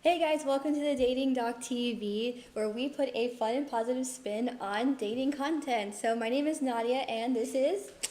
Hey guys, welcome to the Dating Doc TV, where we put a fun and positive spin on dating content. So my name is Nadia, and This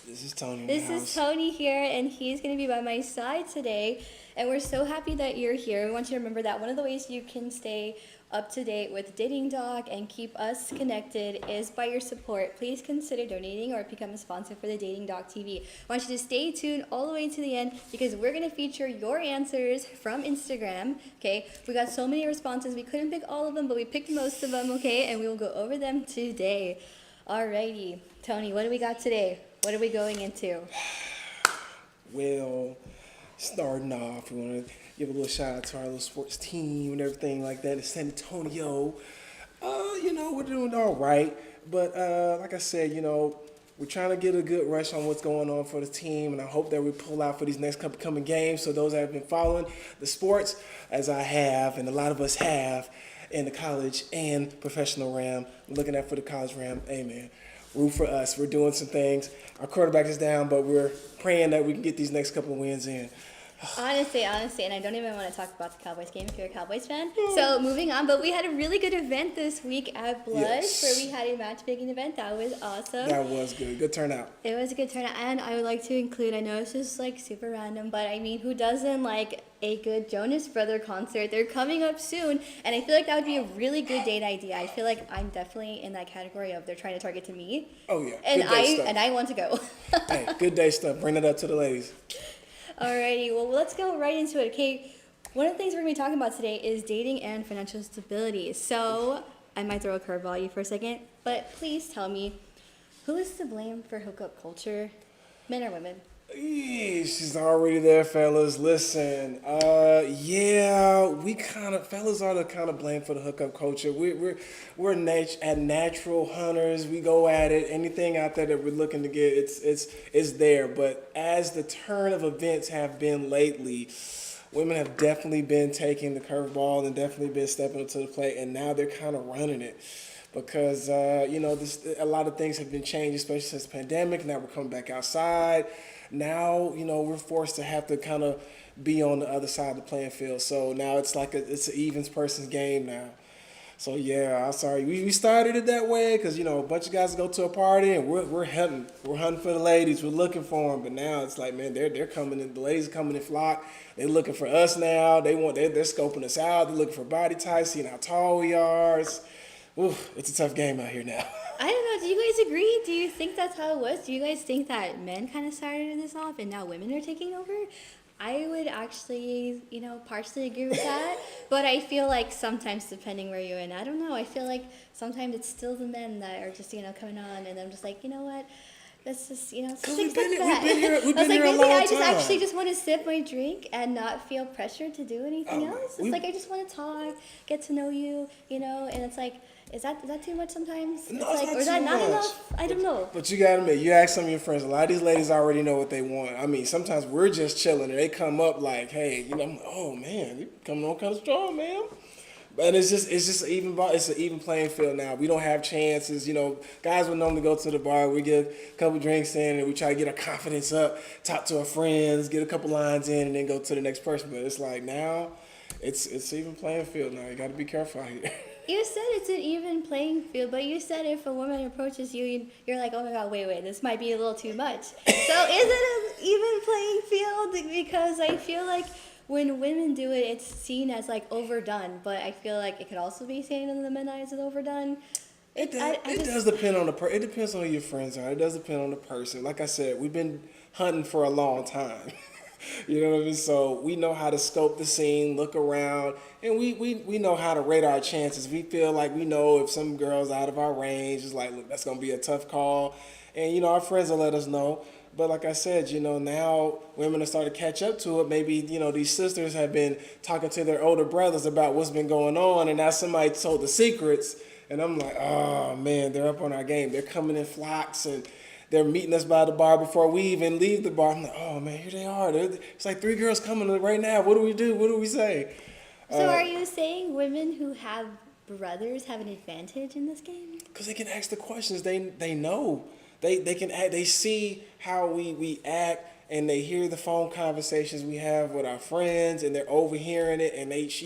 is Tony in the this is house. Tony here, and he's going to be by my side today. And we're so happy that you're here. We want you to remember that one of the ways you can stay up to date with Dating Doc and keep us connected is by your support. Please consider donating or become a sponsor for the Dating Doc TV. I want you to stay tuned all the way to the end because we're going to feature your answers from Instagram. Okay, we got so many responses. We couldn't pick all of them, but we picked most of them. Okay, and we will go over them today. Alrighty, Tony, what do we got today? What are we going into? Well, starting off, we want to give a little shout out to our little sports team and everything like that in San Antonio. We're doing all right, but like I said, we're trying to get a good rush on what's going on for the team, and I hope that we pull out for these next couple coming games. So those that have been following the sports, as I have, and a lot of us have, in the college and professional realm, looking at for the college realm, amen. Root for us. We're doing some things. Our quarterback is down, but we're praying that we can get these next couple of wins in. Honestly, and I don't even want to talk about the Cowboys game if you're a Cowboys fan. So moving on, but we had a really good event this week at Blush, Yes. where we had a matchmaking event. That was awesome. That was good. Good turnout. It was a good turnout, and I would like to include, I know it's just like super random, but I mean, who doesn't like a good Jonas Brother concert? They're coming up soon, and I feel like that would be a really good date idea. I feel like I'm definitely in that category of they're trying to target to me. Oh yeah. And Good day stuff. I want to go. Hey, good day stuff. Bring it up to the ladies. Alrighty, well, let's go right into it. Okay, one of the things we're going to be talking about today is dating and financial stability. So, I might throw a curveball at you for a second, but please tell me, who is to blame for hookup culture, men or women? She's already there, fellas. Listen, fellas are the kind of blame for the hookup culture. We're natural hunters. We go at it. Anything out there that we're looking to get, it's there. But as the turn of events have been lately, women have definitely been taking the curveball and definitely been stepping up to the plate, and now they're kind of running it. Because a lot of things have been changed, especially since the pandemic. Now we're coming back outside. Now we're forced to have to kind of be on the other side of the playing field. So now it's like it's an evens person's game now. So yeah, I'm sorry. We started it that way because a bunch of guys go to a party and we're hunting. We're hunting for the ladies. We're looking for them. But now it's like, man, they're coming in. The ladies are coming in flock. They're looking for us now. They're scoping us out. They're looking for body types, seeing how tall we are. It's a tough game out here now. I don't know, do you guys agree? Do you think that's how it was? Do you guys think that men kind of started this off and now women are taking over? I would actually, partially agree with that. But I feel like sometimes, depending where you're in, I don't know. I feel like sometimes it's still the men that are just, coming on, and I'm just like, you know what? Let's just, Because stick we've been with here, that. we've I was been like, here a maybe long I time. just actually just want to sip my drink and not feel pressured to do anything Oh, else. we- It's like I just want to talk, get to know you, and it's like, is that too much sometimes? No, It's it's like, not or is that too not much. enough? I don't know. But you gotta admit, you ask some of your friends, a lot of these ladies already know what they want. I mean, sometimes we're just chilling and they come up like, hey, I'm like, oh man, you coming on kind of strong, man. But it's an even playing field now. We don't have chances. Guys would normally go to the bar, we get a couple drinks in, and we try to get our confidence up, talk to our friends, get a couple lines in, and then go to the next person. But it's like now, it's even playing field now. You got to be careful out here. You said it's an even playing field, but you said if a woman approaches you, you're like, oh my god, wait, this might be a little too much. So is it an even playing field? Because I feel like when women do it, it's seen as like overdone, but I feel like it could also be seen in the men's eyes as overdone. It does depend on it depends on who your friends are. It does depend on the person. Like I said, we've been hunting for a long time. You know what I mean? So we know how to scope the scene, look around, and we know how to rate our chances. We feel like we know if some girl's out of our range, it's like, look, that's gonna be a tough call. And our friends will let us know. But like I said, now women are starting to catch up to it. Maybe, these sisters have been talking to their older brothers about what's been going on, and now somebody told the secrets. And I'm like, oh man, they're up on our game. They're coming in flocks and they're meeting us by the bar before we even leave the bar. I'm like, oh man, here they are. It's like 3 girls coming right now. What do we do? What do we say? So are you saying women who have brothers have an advantage in this game? Because they can ask the questions. They know. They can act. They see how we act and they hear the phone conversations we have with our friends, and they're overhearing it, and she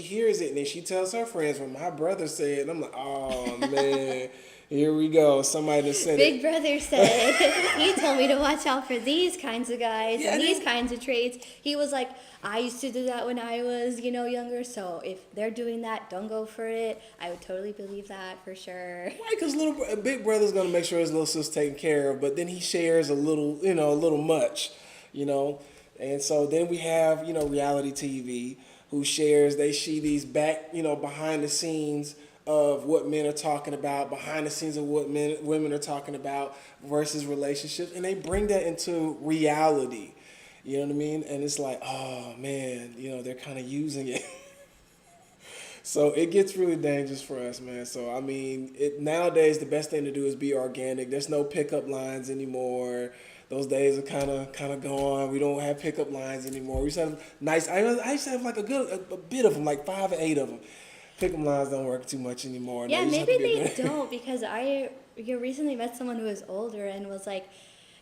hears it, and then she tells her friends what my brother said. And I'm like, oh man, here we go. Somebody that said Big it. brother said, he told me to watch out for these kinds of guys Yeah, and these kinds of traits. He was like, I used to do that when I was, younger, so if they're doing that, don't go for it. I would totally believe that for sure. Right, because big brother's gonna make sure his little sister's taken care of, but then he shares a little, a little much, and so then we have, reality TV who shares. They see these back, behind the scenes of what men are talking about, behind the scenes of what women are talking about versus relationships, and they bring that into reality. You know what I mean? And it's like, oh man, they're kind of using it. So it gets really dangerous for us, man. So I mean, nowadays the best thing to do is be organic. There's no pickup lines anymore. Those days are kind of gone. We don't have pickup lines anymore. We used to have nice. I used to have like a bit of them, like 5 or 8 of them. Pickup lines don't work too much anymore. Yeah, No, you just maybe have to they get don't, because I recently met someone who was older and was like,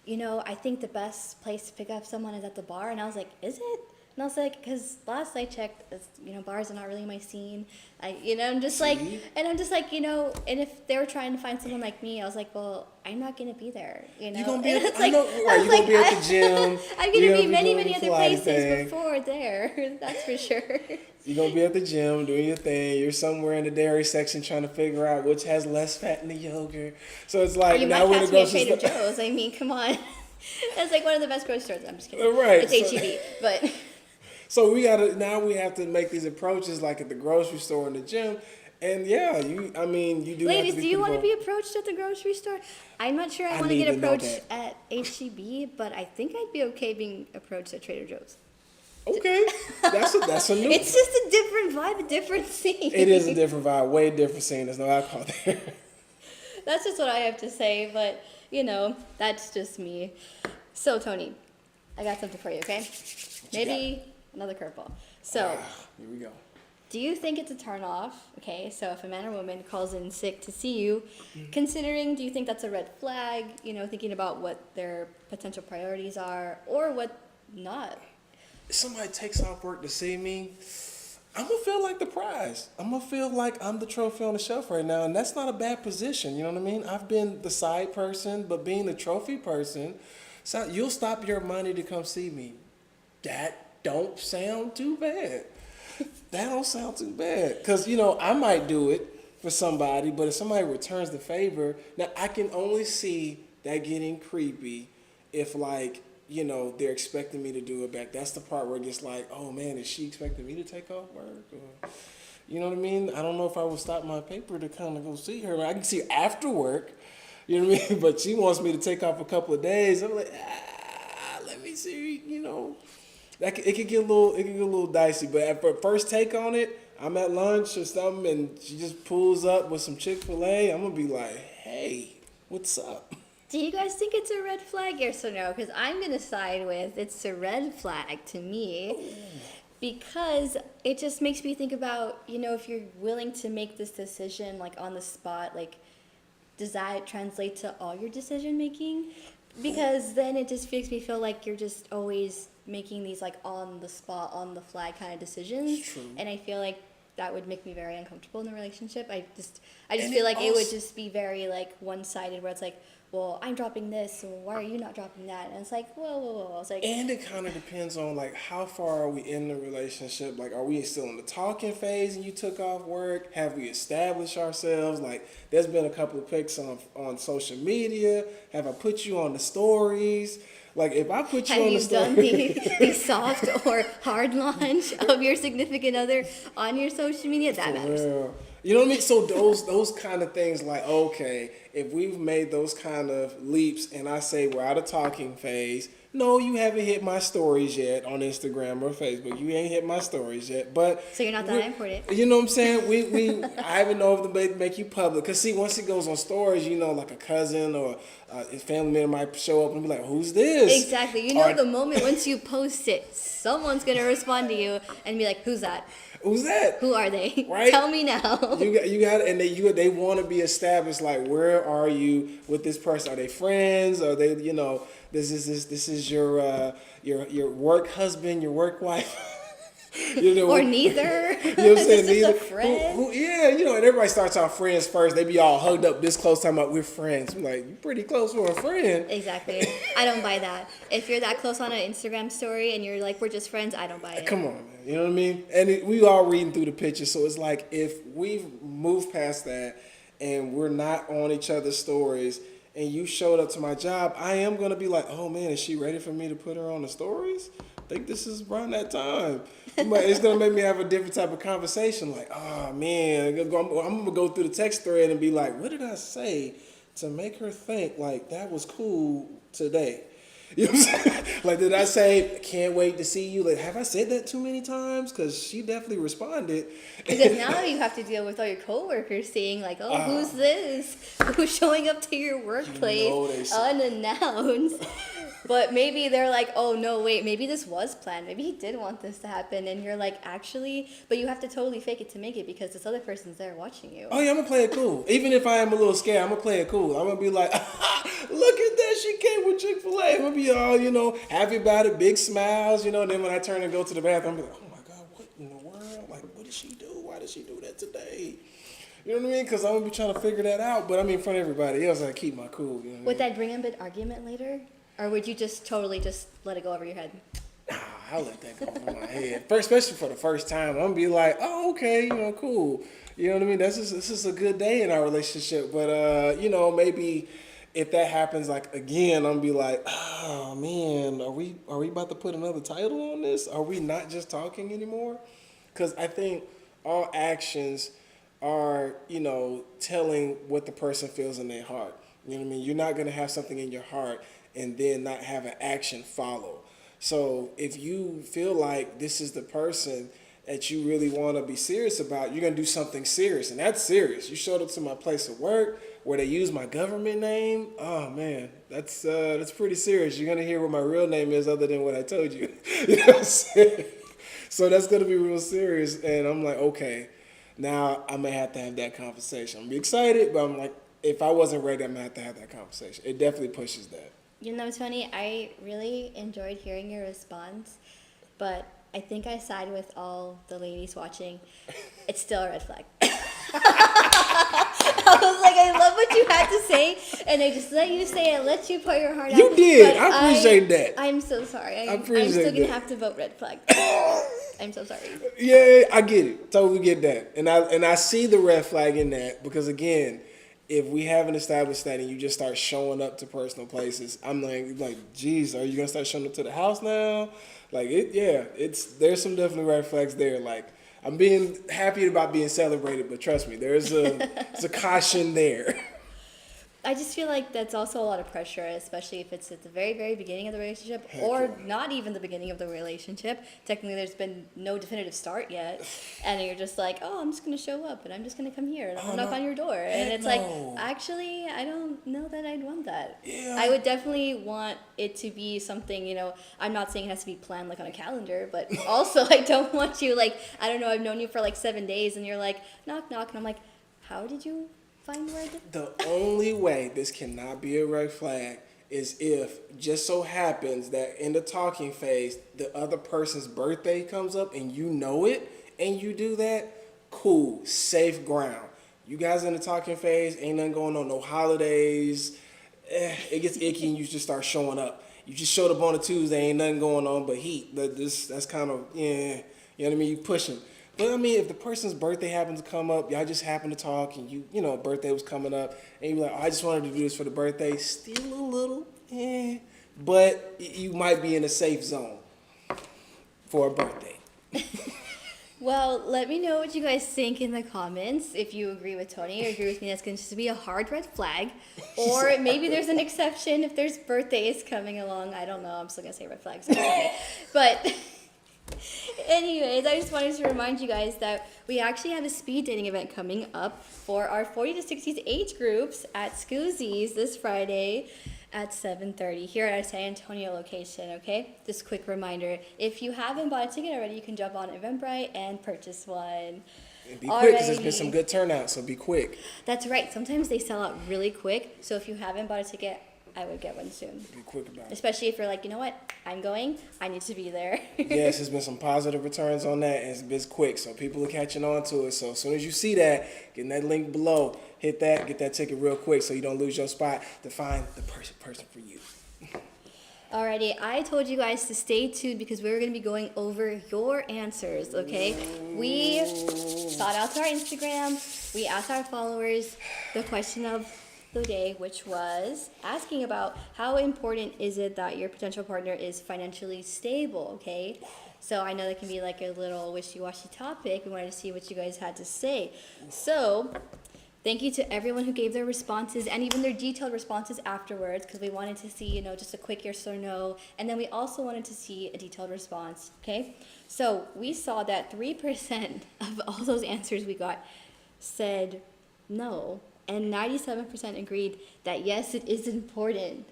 I think the best place to pick up someone is at the bar. And I was like, is it? And I was like, because last I checked, bars are not really my scene. I'm just like, See? and I'm just like, and if they were trying to find someone like me, I was like, well, I'm not going to be there, You're gonna be. And At it's the, I know. Right, you're gonna be at the gym. I'm You're going to be gonna many, doing many the other fly places thing. before there. That's for sure. You're gonna be at the gym doing your thing. You're somewhere in the dairy section trying to figure out which has less fat in the yogurt. So it's like You now might we're in catch the me at grocery Trader store. Joe's. I mean, come on. That's like one of the best grocery stores. I'm just kidding. Right, It's so- HEB, but So we have to make these approaches like at the grocery store and the gym. And yeah, you do. ladies, have to do you want to pretty be approached at the grocery store? I'm not sure I I want to need get to know approached at HEB, but I think I'd be okay being approached at Trader Joe's. bold. Okay, that's a new. It's just a different vibe, a different scene. It is a different vibe, way different scene. There's no alcohol there. That's just what I have to say, but that's just me. So Tony, I got something for you, okay? you Maybe another curveball. So. Here we go. Do you think it's a turn off? Okay, so if a man or woman calls in sick to see you, considering, do you think that's a red flag? Thinking about what their potential priorities are or what not. If somebody takes off work to see me, I'm gonna feel like the prize. I'm gonna feel like I'm the trophy on the shelf right now, and that's not a bad position. You know what I mean? I've been the side person, but being the trophy person, so you'll stop your money to come see me. That don't sound too bad. That don't sound too bad. Because, I might do it for somebody, but if somebody returns the favor, now I can only see that getting creepy if, they're expecting me to do it back. That's the part where it gets like, oh man, is she expecting me to take off work? Or, you know what I mean? I don't know if I would stop my paper to kind of go see her. I can see her after work, you know what I mean? But she wants me to take off a couple of days. I'm like, let me see, it could get a little dicey, but at first take on it, I'm at lunch or something, and she just pulls up with some Chick-fil-A. I'm gonna be like, "Hey, what's up?" Do you guys think it's a red flag? Yes or no? Because I'm going to side with it's a red flag to me. Because it just makes me think about, if you're willing to make this decision like on the spot, like does that translate to all your decision making? Because then it just makes me feel like you're just always making these like on the spot, on the fly kind of decisions. It's true. And I feel like that would make me very uncomfortable in the relationship. I just And feel it like it would also- just be very like one-sided where it's like, well, I'm dropping this, so why are you not dropping that? And it's like, whoa. It's like, And it kind of depends on like how far are we in the relationship? Like, are we still in the talking phase and you took off work? Have we established ourselves? Like, there's been a couple of pics on social media. Have I put you on the stories? Like, if I put you have on you the story, done the soft or hard launch of your significant other on your social media? That matters. real. You know what I mean? So those kind of things, like, okay, if we've made those kind of leaps and I say we're out of talking phase, no, you haven't hit my stories yet on Instagram or Facebook. You ain't hit my stories yet, but So you're not that important. You know what I'm saying? I haven't know if they make you public. Cause see, once it goes on stories, like a cousin or a family member might show up and be like, "Who's this?" Exactly. Or, The moment once you post it, someone's going to respond to you and be like, who's that? "Who's that?" Who are they? Right? Tell me now. You got, and they want to be established. Like, where are you with this person? Are they friends? Are they, this is is your work husband, your work wife. You know, Or neither. you know what I'm saying? Just a Neither. friend. Yeah, you know, and everybody starts off friends first. They be all hugged up this close, talking about we're friends. I'm like, you're pretty close for a friend. Exactly. I don't buy that. If you're that close on an Instagram story and you're like, we're just friends, I don't buy it. Come on, man. You know what I mean? And we all reading through the pictures, so it's like if we've moved past that and we're not on each other's stories, and you showed up to my job, I am gonna be like, oh man, is she ready for me to put her on the stories? I think this is around that time. It's gonna make me have a different type of conversation. Like, oh man, I'm gonna go through the text thread and be like, what did I say to make her think like that was cool today? You know what I'm saying? Like, did I say, can't wait to see you? Like, have I said that too many times? Because she definitely responded. Because now you have to deal with all your coworkers seeing like, oh, who's this? Who's showing up to your workplace unannounced? But maybe they're like, oh no, wait, maybe this was planned. Maybe he did want this to happen, and you're like, actually, but you have to totally fake it to make it because this other person's there watching you. Oh yeah, I'm gonna play it cool. Even if I am a little scared, I'm gonna play it cool. I'm gonna be like, look at that, she came with Chick-fil-A. I'm gonna be all, you know, happy about it, big smiles, you know. And then when I turn and go to the bathroom, I'm like, oh my God, what in the world? Like, what did she do? Why did she do that today? You know what I mean? Because I'm gonna be trying to figure that out. But I mean, in front of everybody else, I keep my cool. You know Would that bring up an argument later? Or would you just totally just let it go over your head? Nah, I'll let that go over my head. Especially for the first time, I'm gonna be like, oh, okay, you know, cool. You know what I mean? This is a good day in our relationship. But you know, maybe if that happens like again, I'm gonna be like, oh man, are we about to put another title on this? Are we not just talking anymore? Because I think all actions are, you know, telling what the person feels in their heart. You know what I mean? You're not gonna have something in your heart and then not have an action follow. So if you feel like this is the person that you really want to be serious about, you're going to do something serious. And that's serious. You showed up to my place of work where they use my government name. Oh, man, that's pretty serious. You're going to hear what my real name is other than what I told you. You know what I'm saying? So that's going to be real serious. And I'm like, okay, now I'm going to have that conversation. I'm be excited, but I'm like, if I wasn't ready, I'm going to have that conversation. It definitely pushes that. You know, Tony, I really enjoyed hearing your response, but I think I side with all the ladies watching. It's still a red flag. I was like, I love what you had to say, and I just let you say it, let you put your heart out. You did. But I appreciate that. I'm so sorry. I'm still going to have to vote red flag. I'm so sorry. Yeah, I get it. Totally get that. And I see the red flag in that because, again, if we haven't established that and you just start showing up to personal places, I'm like, geez, are you gonna start showing up to the house now? Like there's some definitely red flags there. Like I'm being happy about being celebrated, but trust me, there's a caution there. I just feel like that's also a lot of pressure, especially if it's at the very, very beginning of the relationship Heck or yeah. not even the beginning of the relationship. Technically, there's been no definitive start yet. And you're just like, oh, I'm just going to show up and I'm just going to come here and I'll knock on your door. And it's like, actually, I don't know that I'd want that. Yeah. I would definitely want it to be something, you know, I'm not saying it has to be planned like on a calendar, but also I don't want you like, I don't know, I've known you for like 7 days and you're like, knock, knock. And I'm like, how did you find where The only way this cannot be a red flag is if just so happens that in the talking phase, the other person's birthday comes up and you know it and you do that, cool, safe ground. You guys in the talking phase, ain't nothing going on, no holidays, it gets icky and you just start showing up. You just showed up on a Tuesday, ain't nothing going on but heat. That's kind of, you know what I mean, you pushing. But I mean, if the person's birthday happens to come up, y'all just happen to talk, and you know, birthday was coming up, and you're like, oh, I just wanted to do this for the birthday. Still a little, but you might be in a safe zone for a birthday. Well, let me know what you guys think in the comments. If you agree with Tony or agree with me, that's going to be a hard red flag. Or maybe there's an exception if there's birthdays coming along. I don't know. I'm still going to say red flags. But anyways, I just wanted to remind you guys that we actually have a speed dating event coming up for our 40 to 60s age groups at Scoozy's this Friday at 7:30 here at our San Antonio location, okay? Just a quick reminder, if you haven't bought a ticket already, you can jump on Eventbrite and purchase one. And be quick, because there's been some good turnout, so be quick. That's right. Sometimes they sell out really quick, so if you haven't bought a ticket, I would get one soon. Be quick about it. Especially if you're like, you know what, I'm going, I need to be there. Yes, there's been some positive returns on that, and it's been quick, so people are catching on to it. So as soon as you see that, get in that link below, hit that, get that ticket real quick so you don't lose your spot to find the person for you. Alrighty, I told you guys to stay tuned because we're going to be going over your answers, okay? We sought out to our Instagram, we asked our followers the question of the day, which was asking about how important is it that your potential partner is financially stable, okay? So I know that can be like a little wishy-washy topic. We wanted to see what you guys had to say. So thank you to everyone who gave their responses and even their detailed responses afterwards, because we wanted to see, you know, just a quick yes or no. And then we also wanted to see a detailed response, okay? So we saw that 3% of all those answers we got said no, and 97% agreed that yes, it is important.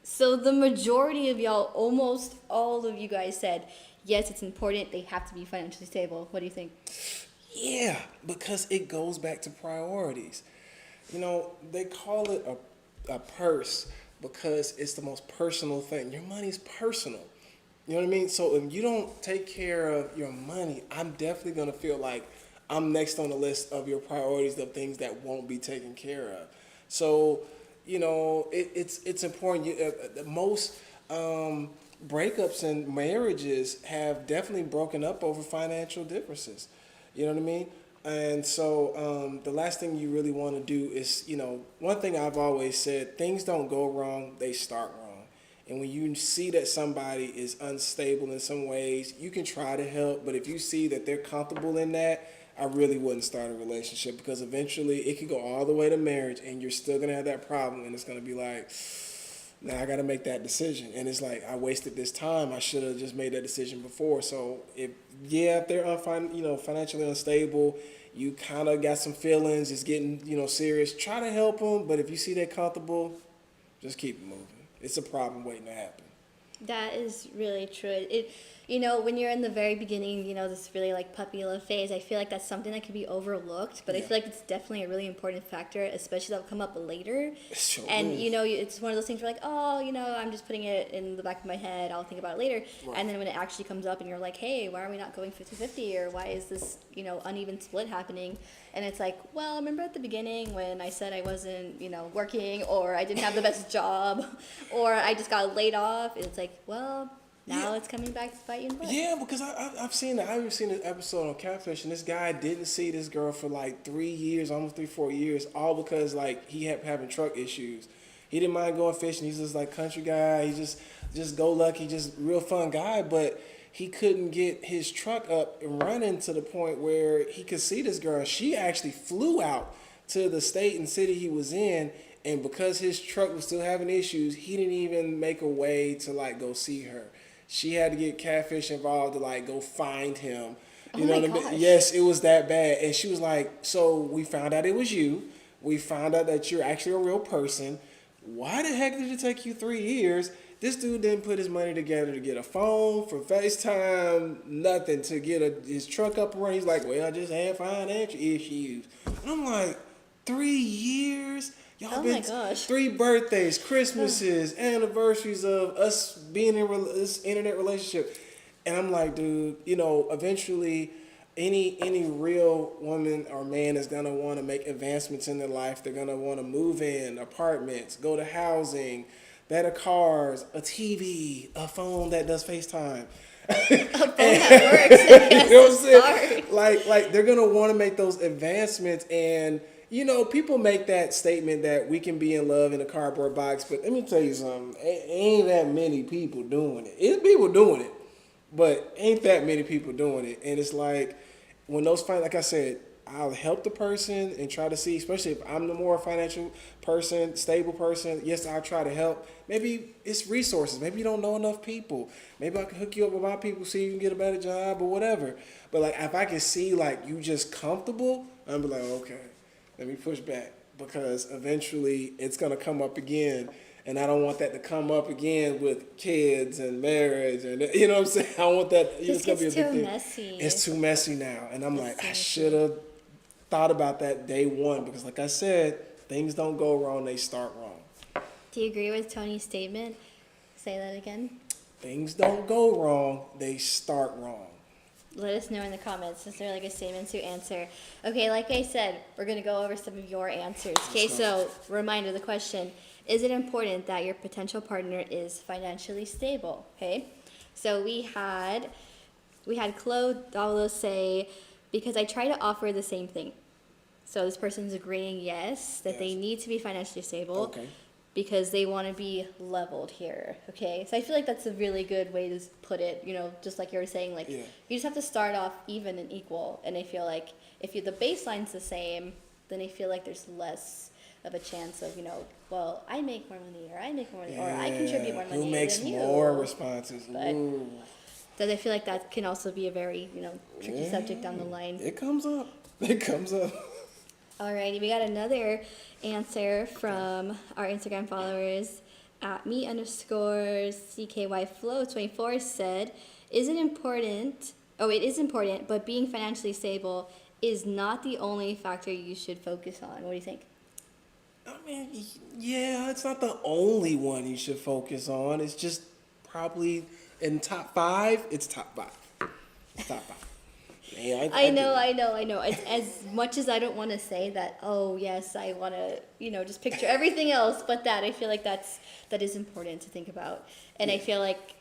So the majority of y'all, almost all of you guys said, yes, it's important, they have to be financially stable. What do you think? Yeah, because it goes back to priorities. You know, they call it a purse because it's the most personal thing. Your money's personal. You know what I mean? So if you don't take care of your money, I'm definitely going to feel like I'm next on the list of your priorities of things that won't be taken care of. So, you know, it's important. Most breakups and marriages have definitely broken up over financial differences. You know what I mean? And so the last thing you really want to do is, you know, one thing I've always said, things don't go wrong, they start wrong. And when you see that somebody is unstable in some ways, you can try to help, but if you see that they're comfortable in that, I really wouldn't start a relationship, because eventually it could go all the way to marriage and you're still going to have that problem, and it's going to be like, now I got to make that decision. And it's like, I wasted this time. I should have just made that decision before. So if they're financially unstable, you kind of got some feelings, it's getting, serious, try to help them. But if you see they're comfortable, just keep it moving. It's a problem waiting to happen. That is really true. When you're in the very beginning, this really like puppy love phase, I feel like that's something that can be overlooked, but I feel like it's definitely a really important factor, especially that'll come up later. Sure And, is. It's one of those things where like, oh, I'm just putting it in the back of my head, I'll think about it later. Right. And then when it actually comes up and you're like, hey, why are we not going 50-50, or why is this, uneven split happening? And it's like, well, remember at the beginning when I said I wasn't, working, or I didn't have the best job, or I just got laid off? It's like, well, now it's coming back to bite you in the butt. Yeah, because I've seen that. I've seen an episode on Catfish, and this guy didn't see this girl for like 3 years, almost 3-4 years, all because like he had having truck issues. He didn't mind going fishing. He's just like country guy. He's just go lucky, just real fun guy. But he couldn't get his truck up and running to the point where he could see this girl. She actually flew out to the state and city he was in, and because his truck was still having issues, he didn't even make a way to like go see her. She had to get Catfish involved to like go find him. You know what I mean? Yes, it was that bad. And she was like, so we found out it was you. We found out that you're actually a real person. Why the heck did it take you 3 years? This dude didn't put his money together to get a phone, for FaceTime, nothing to get his truck up and running. He's like, well, I just had financial issues. And I'm like, 3 years? Y'all been 3 birthdays, Christmases, anniversaries of us being in this internet relationship. And I'm like, dude, eventually any real woman or man is going to want to make advancements in their life. They're going to want to move in, apartments, go to housing, better cars, a TV, a phone that does FaceTime. A phone that works. Yes, you know what I'm saying? Like they're going to want to make those advancements. And people make that statement that we can be in love in a cardboard box, but let me tell you something. Ain't that many people doing it. It's people doing it, but ain't that many people doing it. And it's like, when those like I said, I'll help the person and try to see, especially if I'm the more financial person, stable person, yes, I'll try to help. Maybe it's resources. Maybe you don't know enough people. Maybe I can hook you up with my people so you can get a better job or whatever. But like, if I can see like you just comfortable, I'm like, okay. Let me push back, because eventually it's going to come up again. And I don't want that to come up again with kids and marriage. And you know what I'm saying? I want that. It's going to be a big thing. Messy. It's too messy now. And I'm like, I should have thought about that day one. Because like I said, things don't go wrong, they start wrong. Do you agree with Tony's statement? Say that again. Things don't go wrong, they start wrong. Let us know in the comments. Is there like a statement to answer? Okay, like I said, we're gonna go over some of your answers. Okay, so reminder, the question: is it important that your potential partner is financially stable? Okay, so we had Chloe Dalo say, because I try to offer the same thing. So this person's agreeing yes that they Yes. need to be financially stable. Okay. Because they want to be leveled here, okay? So I feel like that's a really good way to put it, just like you were saying, like, Yeah. you just have to start off even and equal, and I feel like if the baseline's the same, then I feel like there's less of a chance of, well, I make more money, or I make more money, or I contribute more money Who makes than you. more responses? But- Ooh. So I feel like that can also be a very, tricky subject down the line. It comes up. It comes up. Alrighty, we got another answer from our Instagram followers at me_CKYFlow24 said, is it important? Oh, it is important, but being financially stable is not the only factor you should focus on. What do you think? I mean, yeah, it's not the only one you should focus on. It's just probably in top 5. It's top 5. It's top 5. Yeah, I know. As much as I don't want to say that, oh yes, I want to, just picture everything else but that, I feel like that is important to think about. And I feel like,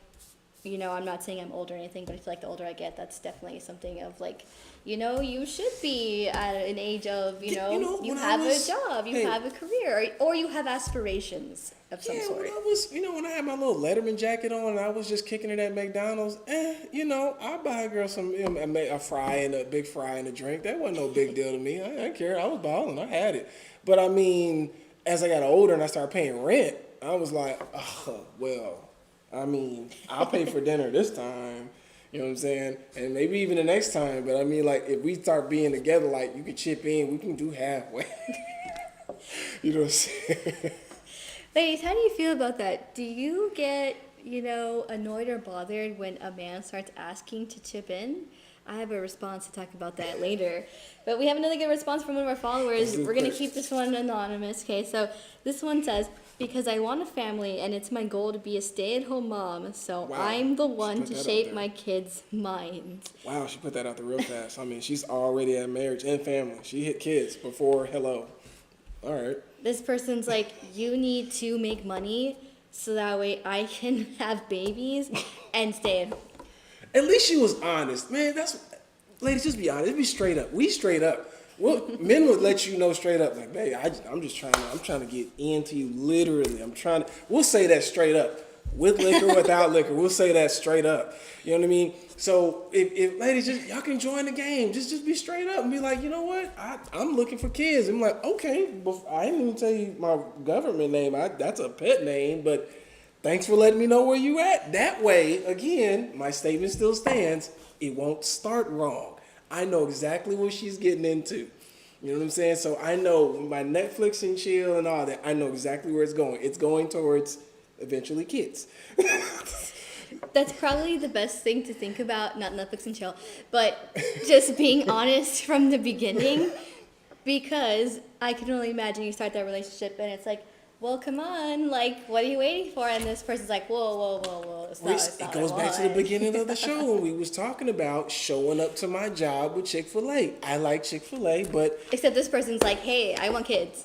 I'm not saying I'm old or anything, but I feel like the older I get, that's definitely something of like, you should be at an age of, you when I have was- a job, you hey. have a career, or you have aspirations of some Yeah, sort. when I was, when I had my little Letterman jacket on and I was just kicking it at McDonald's, I'll buy a girl some, a big fry and a drink. That wasn't no big deal to me. I didn't care. I was balling. I had it. But I mean, as I got older and I started paying rent, I was like, oh, well, I mean, I'll pay for dinner this time. You know what I'm saying? And maybe even the next time. But I mean, like, if we start being together, like, you can chip in, we can do halfway. You know what I'm saying? Ladies, how do you feel about that? Do you get, annoyed or bothered when a man starts asking to chip in? I have a response to talk about that later. But we have another good response from one of our followers. We're going to keep this one anonymous, okay? So this one says, because I want a family and it's my goal to be a stay-at-home mom, so Wow. I'm the She one put to that out shape there. my kids' minds. Wow, she put that out there real fast. I mean, she's already at marriage and family. She hit kids before hello. All right. This person's like, you need to make money so that way I can have babies and stay at home. At least she was honest, man. Ladies, just be honest. Be straight up. We straight up. Well, men would let you know straight up, like, babe, I'm trying to get into you, literally. We'll say that straight up. With liquor, without liquor, we'll say that straight up. You know what I mean? So if ladies, y'all can join the game. Just be straight up and be like, you know what? I'm looking for kids. I'm like, okay, I didn't even tell you my government name. That's a pet name, but thanks for letting me know where you at. That way, again, my statement still stands. It won't start wrong. I know exactly what she's getting into. You know what I'm saying? So I know my Netflix and chill and all that. I know exactly where it's going. It's going towards eventually kids. That's probably the best thing to think about, not Netflix and chill, but just being honest from the beginning, because I can only imagine you start that relationship and it's like, well, come on, like, what are you waiting for? And this person's like, whoa, it's not It what goes I back to the want. beginning of the show when we was talking about showing up to my job with Chick-fil-A. I like Chick-fil-A, but Except this person's like, hey, I want kids.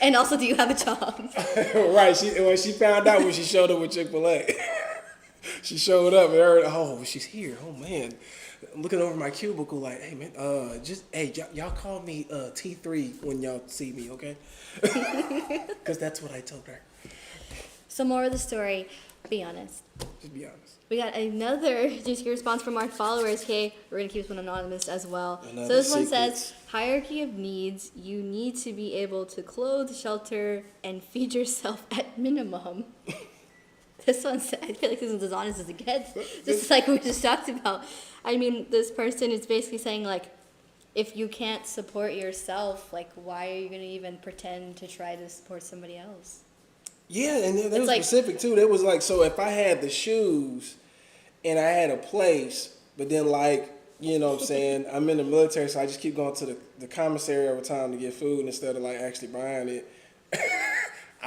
And also, do you have a job? right, she found out when she showed up with Chick-fil-A. She showed up and heard, oh, she's here. Oh man. I'm looking over my cubicle like, hey man, y'all call me T3 when y'all see me, okay? Because that's what I told her. So more of the story, be honest. Just be honest. We got another juicy response from our followers. Okay, we're gonna keep this one anonymous as well. Another So this one secrets. says, hierarchy of needs. You need to be able to clothe, shelter, and feed yourself at minimum. This one said, I feel like this one's as honest as it gets. This is like we just talked about. I mean, this person is basically saying like, if you can't support yourself, like, why are you gonna even pretend to try to support somebody else? Yeah, and that was like- specific too. That was like, so if I had the shoes and I had a place, but then like, you know what I'm saying, I'm in the military, so I just keep going to the commissary every time to get food instead of like actually buying it.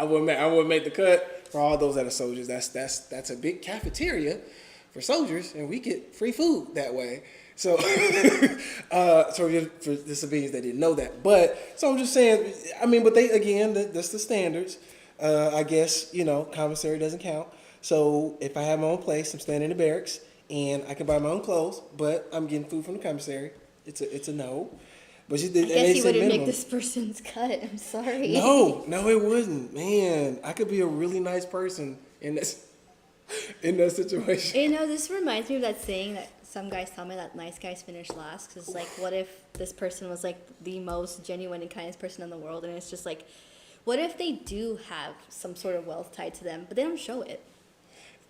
I wouldn't make the cut for all those that are soldiers. That's a big cafeteria for soldiers, and we get free food that way. So, so for the civilians that didn't know that, but so I'm just saying. I mean, but that's the standards. I guess commissary doesn't count. So if I have my own place, I'm staying in the barracks, and I can buy my own clothes, but I'm getting food from the commissary. It's a no. But I guess you wouldn't make this person's cut. I'm sorry. No, it wouldn't. Man, I could be a really nice person in this situation. This reminds me of that saying that some guys tell me that nice guys finish last. Because it's like, what if this person was like the most genuine and kindest person in the world, and it's just like, what if they do have some sort of wealth tied to them, but they don't show it?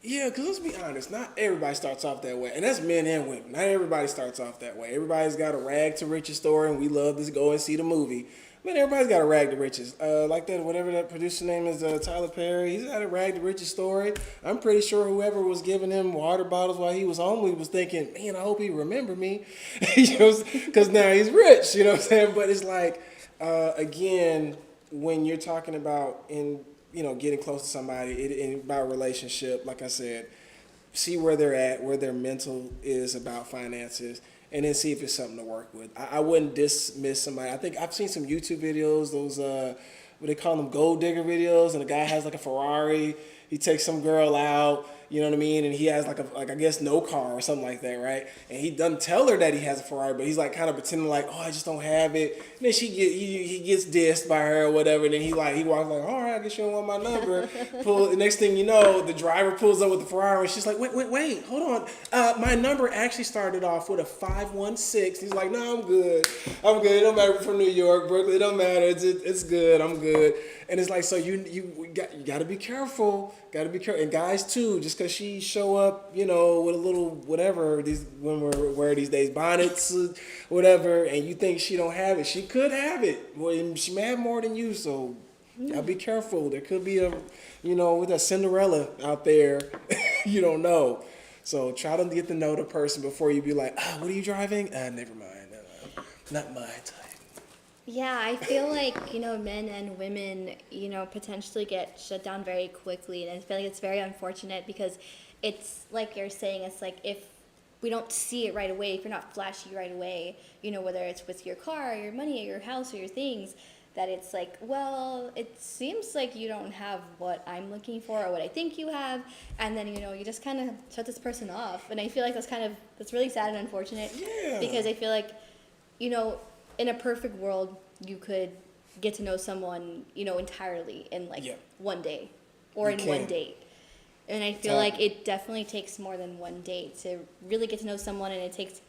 Yeah, because let's be honest, not everybody starts off that way. And that's men and women. Not everybody starts off that way. Everybody's got a rag to riches story, and we love to go and see the movie. But everybody's got a rag to riches. Like that, whatever that producer name is, Tyler Perry, he's got a rag to riches story. I'm pretty sure whoever was giving him water bottles while he was homeless was thinking, man, I hope he remember me. Because now he's rich, you know what I'm saying? But it's like, again, when you're talking about getting close to somebody, about a relationship, like I said, see where they're at, where their mental is about finances, and then see if it's something to work with. I wouldn't dismiss somebody. I think I've seen some YouTube videos, those, what they call them, gold digger videos, and the guy has like a Ferrari. He takes some girl out, you know what I mean? And he has I guess no car or something like that, right? And he doesn't tell her that he has a Ferrari, but he's like kind of pretending like, oh, I just don't have it. And then he gets dissed by her or whatever. And then he walks like, all right, I guess you don't want my number. The next thing you know, the driver pulls up with the Ferrari, and she's like, wait, hold on. My number actually started off with a 516. He's like, no, I'm good. It don't matter if we're from New York, Brooklyn. It don't matter. It's good. I'm good. And it's like, so you got to be careful. Got to be careful. And guys too, just because she show up, with a little whatever these women wear these days, bonnets, whatever, and you think she don't have it, she could have it. Well, she may have more than you, so gotta be careful. There could be with a Cinderella out there, you don't know. So try to get to know the person before you be like, what are you driving? Never mind, not my type. Yeah, I feel like, men and women, potentially get shut down very quickly. And I feel like it's very unfortunate because it's like you're saying, it's like if we don't see it right away, if you're not flashy right away, whether it's with your car, or your money, or your house, or your things, that it's like, well, it seems like you don't have what I'm looking for or what I think you have. And then, you just kind of shut this person off. And I feel like that's really sad and unfortunate. Yeah. Because I feel like, in a perfect world, you could get to know someone, entirely in one day or in one date. And I feel like it definitely takes more than one date to really get to know someone, and it takes,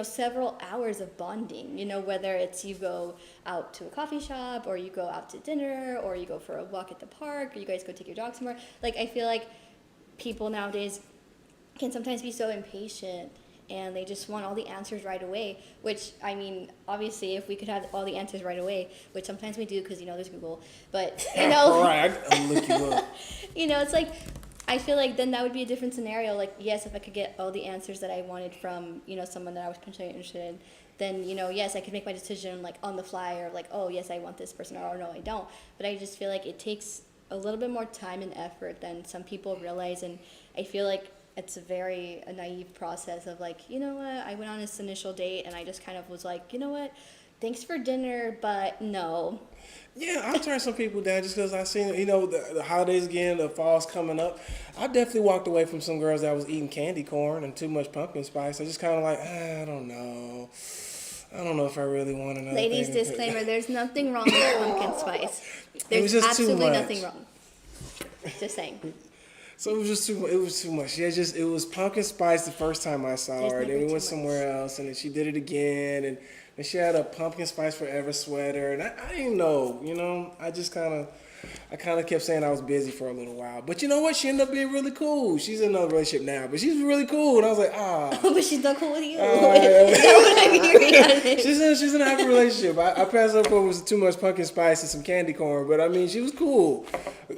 several hours of bonding, whether it's you go out to a coffee shop or you go out to dinner or you go for a walk at the park or you guys go take your dog somewhere. Like, I feel like people nowadays can sometimes be so impatient and they just want all the answers right away, which, I mean, obviously, if we could have all the answers right away, which sometimes we do because, there's Google, but, All right, I'll look you up. It's like, I feel like then that would be a different scenario. Like, yes, if I could get all the answers that I wanted from, someone that I was potentially interested in, then, yes, I could make my decision, like, on the fly, or like, oh, yes, I want this person, or no, I don't. But I just feel like it takes a little bit more time and effort than some people realize, and I feel like it's a naive process of like, I went on this initial date and I just kind of was like, thanks for dinner, but no. Yeah, I'll turn some people down just because I seen, the holidays again, the fall's coming up. I definitely walked away from some girls that was eating candy corn and too much pumpkin spice. I just kind of like, I don't know. I don't know if I really want another Ladies, disclaimer, there's nothing wrong with pumpkin spice. There's absolutely nothing wrong. Just saying. So it was just too. It was too much. Yeah, it was pumpkin spice the first time I saw her. Then we went somewhere else, and then she did it again, and she had a pumpkin spice forever sweater, and I didn't know. I just kind of kept saying I was busy for a little while. But you know what? She ended up being really cool. She's in another relationship now, but she's really cool, and I was like, but she's not cool with you. Is that what I'm hearing out of it? She's in a happy relationship. I passed up over too much pumpkin spice and some candy corn, but I mean, she was cool.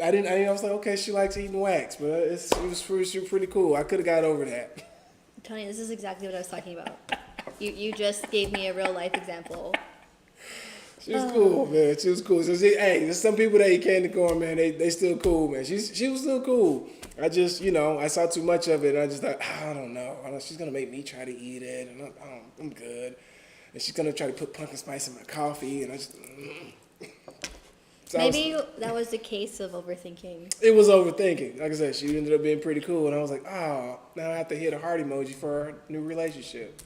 I was like, okay, she likes eating wax, but she was pretty cool. I could have got over that. Tony, this is exactly what I was talking about. You just gave me a real life example. She was cool, man. She was cool. So hey, there's some people that eat candy corn, man. They still cool, man. She was still cool. I just, I saw too much of it, and I just thought, I don't know. She's gonna make me try to eat it, and I'm good. And she's gonna try to put pumpkin spice in my coffee, and I just. So Maybe that was the case of overthinking. It was overthinking. Like I said, she ended up being pretty cool, and I was like, oh, now I have to hit a heart emoji for our new relationship.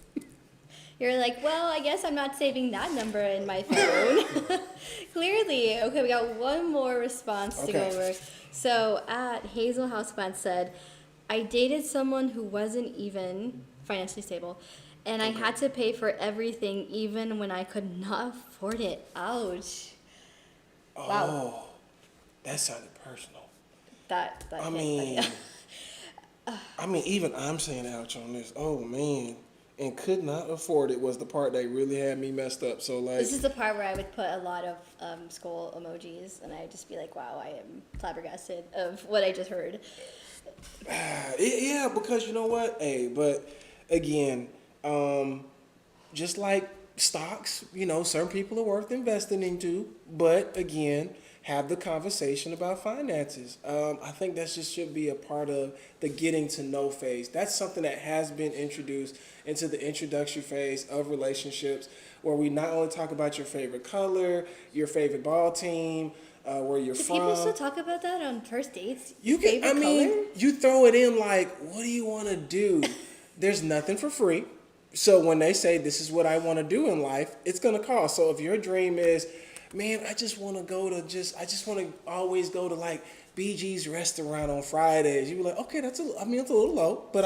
You're like, well, I guess I'm not saving that number in my phone. Clearly. Okay, we got one more response to go over. So at Hazel Houseplant said, I dated someone who wasn't even financially stable, and I had to pay for everything even when I could not afford it. Ouch. Wow. Oh, that sounded personal. That I hit, mean, yeah. even I'm saying ouch on this. Oh man, and could not afford it was the part that really had me messed up. So like, This is the part where I would put a lot of skull emojis, and I'd just be like, wow, I am flabbergasted of what I just heard. yeah, because you know what? Hey, but again, just like stocks, certain people are worth investing into. But again, have the conversation about finances. I think that just should be a part of the getting to know phase. That's something that has been introduced into the introductory phase of relationships, where we not only talk about your favorite color, your favorite ball team, where you're Do from. people still talk about that on first dates? You can, Favorite color? you throw it in like, what do you want to do? There's nothing for free. So when they say this is what I want to do in life, it's going to cost. So if your dream is, man, I just want to always go to like BG's restaurant on Fridays. You be like, okay, it's a little low, but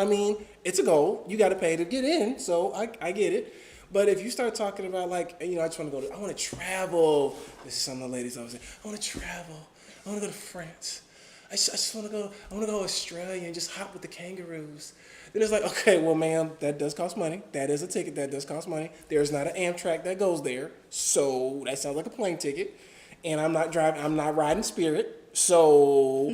it's a goal. You got to pay to get in. So I get it. But if you start talking about like, I just want to I want to travel. This is some of the ladies always say, I want to travel. I want to go to France. I just want to go to Australia and just hop with the kangaroos. Then it's like, okay, well, ma'am, that does cost money. That is a ticket that does cost money. There's not an Amtrak that goes there. So that sounds like a plane ticket. And I'm not riding Spirit. So,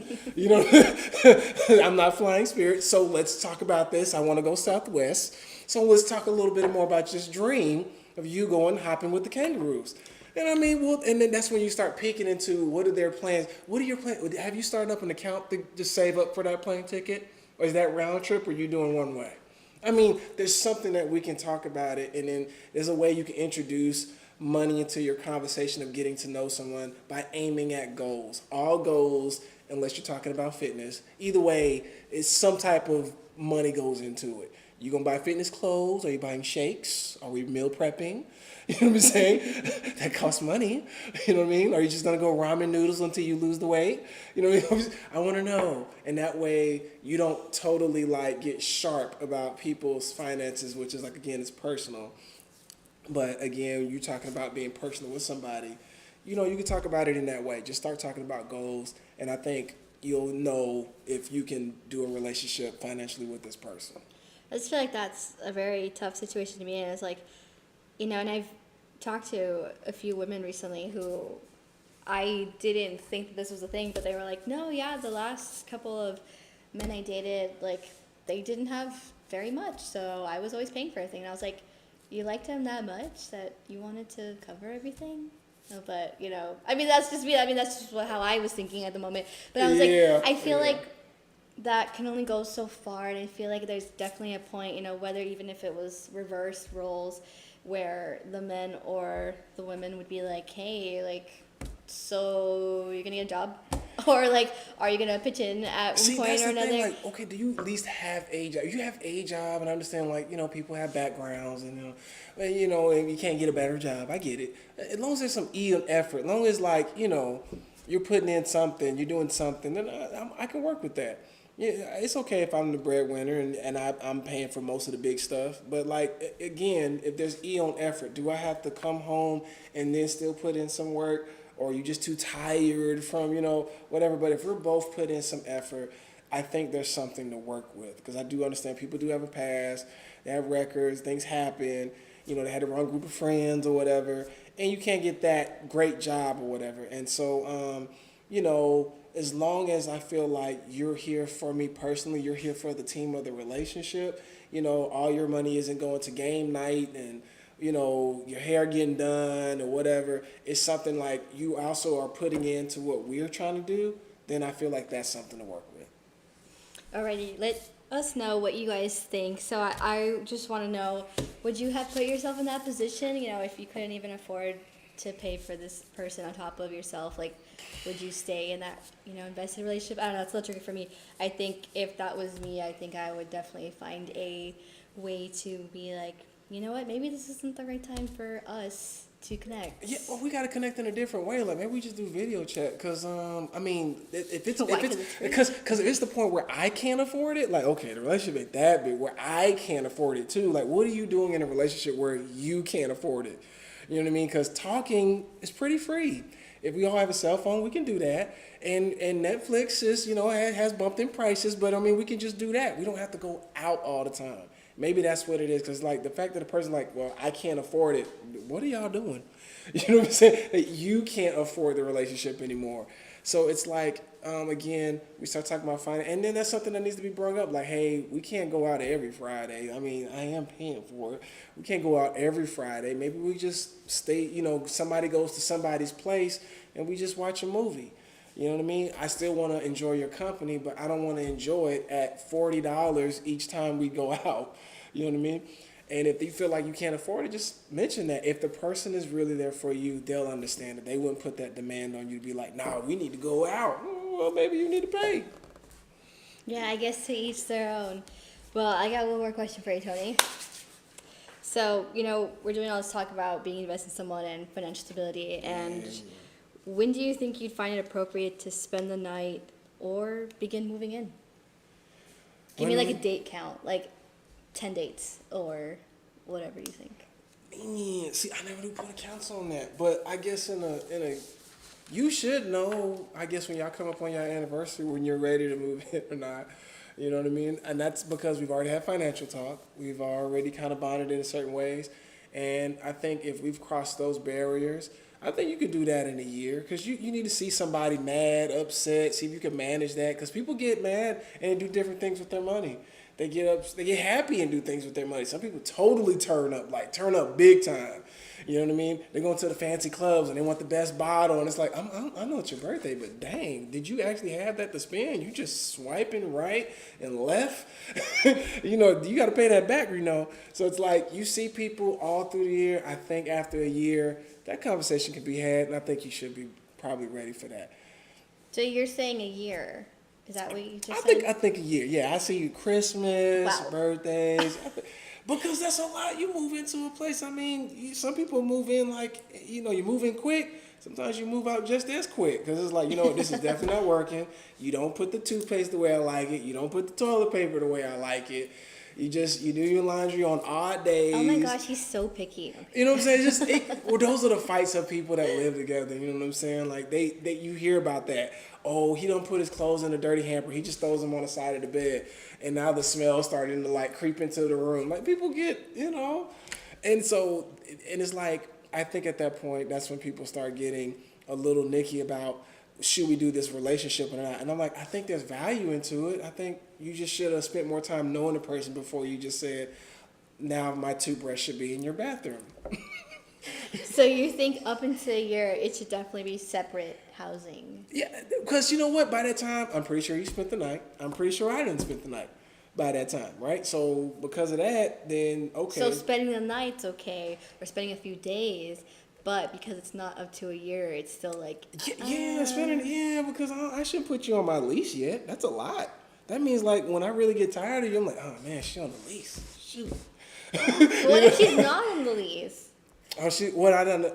I'm not flying Spirit. So let's talk about this. I want to go Southwest. So let's talk a little bit more about this dream of you going hopping with the kangaroos. And and then that's when you start peeking into what are their plans. What are your plans? Have you started up an account to save up for that plane ticket? Or is that round trip, or are you doing one way? There's something that we can talk about it, and then there's a way you can introduce money into your conversation of getting to know someone by aiming at goals. All goals, unless you're talking about fitness, either way, it's some type of money goes into it. You gonna buy fitness clothes? Are you buying shakes? Are we meal prepping? You know what I'm saying? That costs money. You know what I mean? Are you just gonna go ramen noodles until you lose the weight? You know what I mean? I want to know, and that way you don't totally like get sharp about people's finances, which is like, again, it's personal. But again, you're talking about being personal with somebody. You can talk about it in that way. Just start talking about goals, and I think you'll know if you can do a relationship financially with this person. I just feel like that's a very tough situation to be in. It's like, and I've talked to a few women recently who I didn't think that this was a thing, but they were like, no, yeah, the last couple of men I dated, like, they didn't have very much, so I was always paying for everything. And I was like, you liked him that much that you wanted to cover everything? No, but, that's just me. That's just how I was thinking at the moment. But I was like, I feel like that can only go so far, and I feel like there's definitely a point, whether even if it was reverse roles, where the men or the women would be like, hey, like, so you're gonna get a job? Or like, are you gonna pitch in at one point or another? Thing, like, okay, do you at least have a job? You have a job, and I understand, like, people have backgrounds, and and you can't get a better job. I get it. As long as there's some and effort, as long as like, you're putting in something, you're doing something, then I can work with that. Yeah, it's okay if I'm the breadwinner and I'm paying for most of the big stuff. But like, again, if there's on effort, do I have to come home and then still put in some work? Or are you just too tired from, whatever? But if we're both put in some effort, I think there's something to work with. Because I do understand people do have a past, they have records, things happen. They had the wrong group of friends or whatever. And you can't get that great job or whatever. And so, as long as I feel like you're here for me personally, you're here for the team of the relationship, all your money isn't going to game night and, you know, your hair getting done or whatever, is something like you also are putting into what we're trying to do, then I feel like that's something to work with. Alrighty, let us know what you guys think. So I just want to know, would you have put yourself in that position? You know, if you couldn't even afford to pay for this person on top of yourself, like, would you stay in that, you know, invested relationship? I don't know, it's a little tricky for me. I think if that was me, I think I would definitely find a way to be like, you know what, maybe this isn't the right time for us to connect. Yeah, well, we got to connect in a different way. Like maybe we just do video chat, cause I mean, if it's Why? if 'Cause it's it's free? because if it's the point where I can't afford it, like okay, the relationship ain't that big where I can't afford it too. Like, what are you doing in a relationship where you can't afford it? You know what I mean? Because talking is pretty free. If we all have a cell phone, we can do that. And Netflix is, you know, has bumped in prices, but I mean, we can just do that. We don't have to go out all the time. Maybe that's what it is, because like the fact that a person like, well, I can't afford it. What are y'all doing? You know what I'm saying? That you can't afford the relationship anymore. So it's like, again, we start talking about finance, and then that's something that needs to be brought up. Like, hey, we can't go out every Friday. I mean, I am paying for it. We can't go out every Friday. Maybe we just stay, you know, somebody goes to somebody's place and we just watch a movie. You know what I mean? I still want to enjoy your company, but I don't want to enjoy it at $40 each time we go out. You know what I mean? And if you feel like you can't afford it, just mention that. If the person is really there for you, they'll understand it. They wouldn't put that demand on you to be like, nah, we need to go out. Well, maybe you need to pay. Yeah, I guess to each their own. Well, I got one more question for you, Tony. So, you know, we're doing all this talk about being invested in someone and financial stability, and when do you think you'd find it appropriate to spend the night or begin moving in? Give me like a date count, like 10 dates or whatever you think. Man, see, I never do put accounts on that, but I guess you should know. I guess when y'all come up on your anniversary, when you're ready to move in or not. You know what I mean? And that's because we've already had financial talk. We've already kind of bonded in certain ways, and I think if we've crossed those barriers, I think you could do that in a year, because you need to see somebody mad, upset, see if you can manage that, because people get mad and do different things with their money. They get happy and do things with their money. Some people totally turn up big time. You know what I mean? They're going to the fancy clubs and they want the best bottle, and it's like, I know it's your birthday, but dang, did you actually have that to spend? You just swiping right and left? You know, you got to pay that back, you know. So it's like you see people all through the year. I think after a year, that conversation can be had, and I think you should be probably ready for that. So you're saying a year? Is that what you just said? I think a year. Yeah, I see you Christmas, Wow. birthdays. Because that's a lot. You move into a place. I mean, some people move in like, you know, you move in quick. Sometimes you move out just as quick, because it's like, you know what, this is definitely not working. You don't put the toothpaste the way I like it. You don't put the toilet paper the way I like it. You do your laundry on odd days. Oh my gosh, he's so picky. You know what I'm saying? Well, those are the fights of people that live together. You know what I'm saying? Like they you hear about that. Oh, he don't put his clothes in a dirty hamper. He just throws them on the side of the bed, and now the smell starting to like creep into the room. Like people get, you know, and so it's like I think at that point that's when people start getting a little nicky about should we do this relationship or not. And I'm like, I think there's value into it. I think you just should have spent more time knowing the person before you just said, now my toothbrush should be in your bathroom. So you think up until a year, it should definitely be separate housing? Yeah, because you know what? By that time, I'm pretty sure you spent the night. I'm pretty sure I didn't spend the night by that time, right? So because of that, then okay. So spending the night's okay, or spending a few days, but because it's not up to a year, it's still like... Because I shouldn't put you on my lease yet. That's a lot. That means like when I really get tired of you, I'm like, oh man, she on the lease. Shoot. What if she's not on the lease? Oh,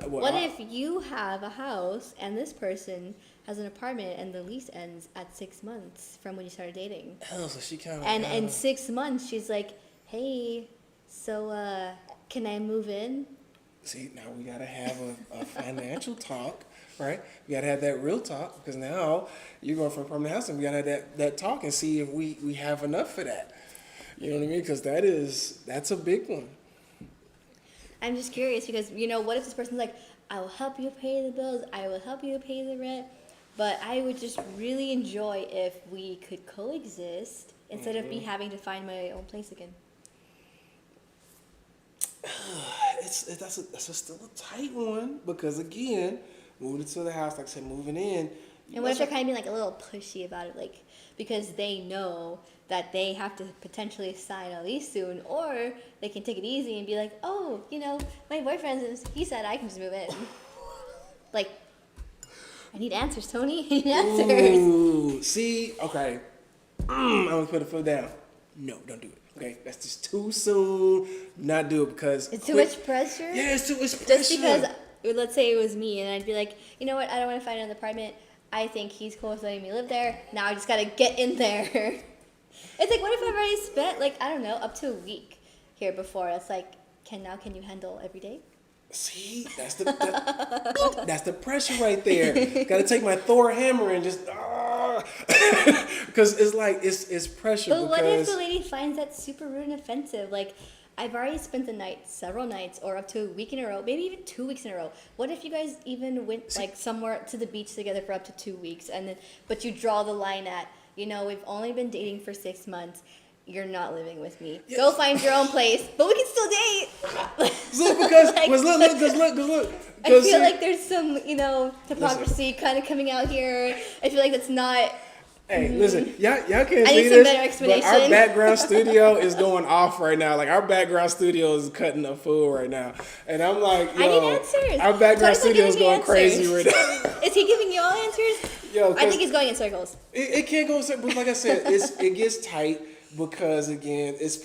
what If you have a house and this person has an apartment and the lease ends at 6 months from when you started dating? Oh, so she kind of... And in 6 months, she's like, hey, so can I move in? See, now we got to have a financial talk, right? We got to have that real talk, because now you're going for a permanent house, and we got to have that talk and see if we have enough for that. You know what I mean? Because that's a big one. I'm just curious because, you know, what if this person's like, I will help you pay the bills, I will help you pay the rent, but I would just really enjoy if we could coexist instead of me having to find my own place again. that's still a tight one because again, moving into the house, like I said, moving in. And what if they're kind of being like a little pushy about it, like because they know that they have to potentially sign a lease soon, or they can take it easy and be like, oh, my boyfriend he said I can just move in. Like, I need answers, Tony. I need answers. Ooh, see, okay. I'm gonna put a foot down. No, don't do it. Okay, that's just too soon. Not do it because It's too much pressure. Yeah, it's too much pressure. Just because, let's say it was me, and I'd be like, you know what? I don't want to find another apartment. I think he's cool with letting me live there. Now I just gotta get in there. It's like, what if I've already spent, like, I don't know, up to a week here before? It's like, can you handle every day? See, that's the pressure right there. Got to take my Thor hammer and just because it's like it's pressure. But what if the lady finds that super rude and offensive? Like, I've already spent the night, several nights, or up to a week in a row, maybe even 2 weeks in a row. What if you guys even went like somewhere to the beach together for up to 2 weeks, but you draw the line at, we've only been dating for 6 months. You're not living with me. Yeah. Go find your own place, but we can still date. Look, because look. I feel like there's some, hypocrisy kind of coming out here. I feel like that's not. Hey, listen, y'all can't see I need this, some better explanation. but our background studio is going off right now. Like, our background studio is cutting a fool right now. And I'm like, I need answers. Our background studio is going crazy right now. Is he giving you all answers? I think he's going in circles. It can't go in circles, but like I said, it gets tight. Because again, it's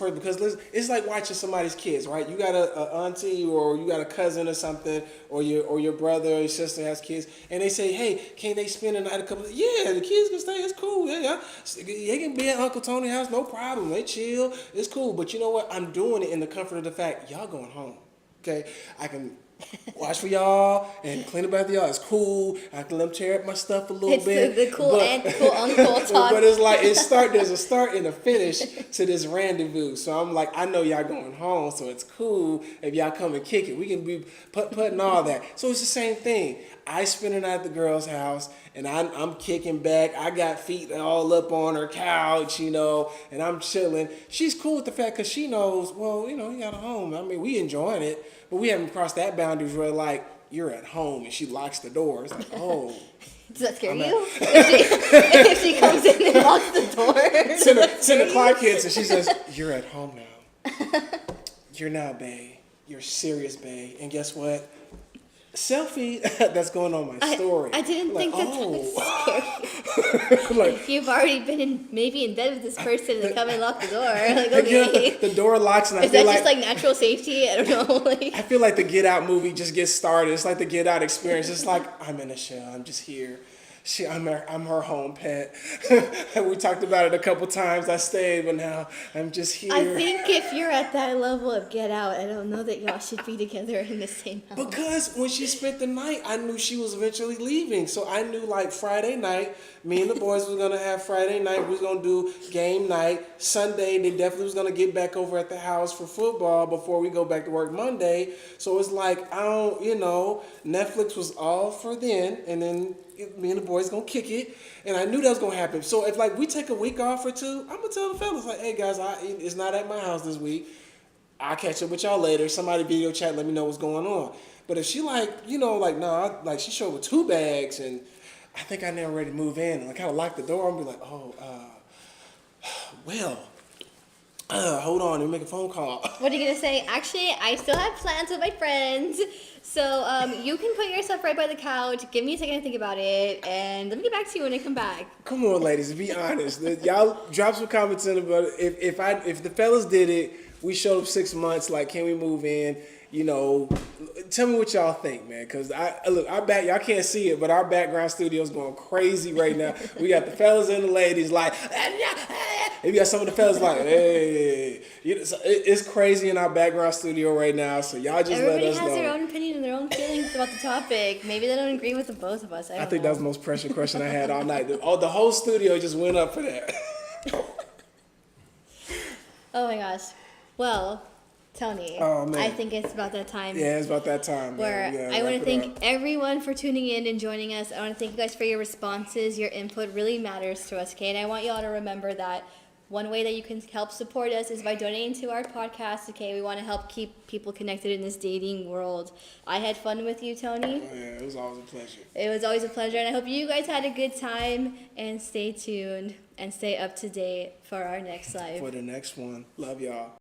like watching somebody's kids, right? You got a auntie or you got a cousin or something, or your brother or your sister has kids, and they say, "Hey, can they spend a night a couple?" Yeah, the kids can stay. It's cool. Yeah, they can be at Uncle Tony's house, no problem. They chill. It's cool. But you know what? I'm doing it in the comfort of the fact y'all going home. Okay, I can watch for y'all and clean up after y'all. It's cool. I can let them tear up my stuff a little bit. It's the cool aunt, cool uncle talk. But it's like there's a start and a finish to this rendezvous. So I'm like, I know y'all going home, so it's cool if y'all come and kick it. We can be putting all that. So it's the same thing. I spend the night at the girl's house, and I'm kicking back. I got feet all up on her couch, and I'm chilling. She's cool with the fact because she knows, well, you got a home. I mean, we enjoying it, but we haven't crossed that boundaries where, like, you're at home and she locks the door. It's like, oh. Does that scare you? If she comes in and locks the door? Send a Clark hits and she says, you're at home now. You're not, bae. You're serious, bae. And guess what? Selfie that's going on my story. I didn't think that would scare you. You've already been maybe in bed with this person and they come and lock the door. Like, okay. The door locks and I feel like... Is that just like natural safety? I don't know. I feel like the Get Out movie just gets started. It's like the Get Out experience. It's like, I'm in a shell. I'm just here. I'm her home pet. We talked about it a couple times. I stayed, but now I'm just here. I think if you're at that level of Get Out, I don't know that y'all should be together in the same house. Because when she spent the night, I knew she was eventually leaving. So I knew, like, Friday night, me and the boys was going to have Friday night. We was going to do game night. Sunday, they definitely was going to get back over at the house for football before we go back to work Monday. So it's like, Netflix was all for then, and then me and the boys gonna kick it, and I knew that was gonna happen. So if we take a week off or two, I'm gonna tell the fellas like, hey guys, it's not at my house this week. I'll catch up with y'all later. Somebody video chat, let me know what's going on. But if she she showed with 2 bags, and I think I never ready to move in, and I kind of lock the door and be like, hold on, let me make a phone call. What are you gonna say? Actually, I still have plans with my friends. So you can put yourself right by the couch. Give me a second to think about it, and let me get back to you when I come back. Come on, ladies, be honest. Y'all drop some comments in about it. If the fellas did it, we showed up 6 months. Like, can we move in? Tell me what y'all think, man. Cause y'all can't see it, but our background studio is going crazy right now. We got the fellas and the ladies like, and we got some of the fellas like, hey. It's crazy in our background studio right now. So y'all just Everybody let us know. has their own opinion and their own feelings about the topic. Maybe they don't agree with the both of us. I think that was the most pressure question I had all night. The whole studio just went up for that. Oh my gosh. Well, Tony, I think it's about that time. Yeah, it's about that time. Where I want to thank everyone for tuning in and joining us. I want to thank you guys for your responses. Your input really matters to us, okay? And I want y'all to remember that one way that you can help support us is by donating to our podcast. Okay, we want to help keep people connected in this dating world. I had fun with you, Tony. Oh, yeah, it was always a pleasure. It was always a pleasure, and I hope you guys had a good time. And stay tuned and stay up to date for our next live. For the next one, love y'all.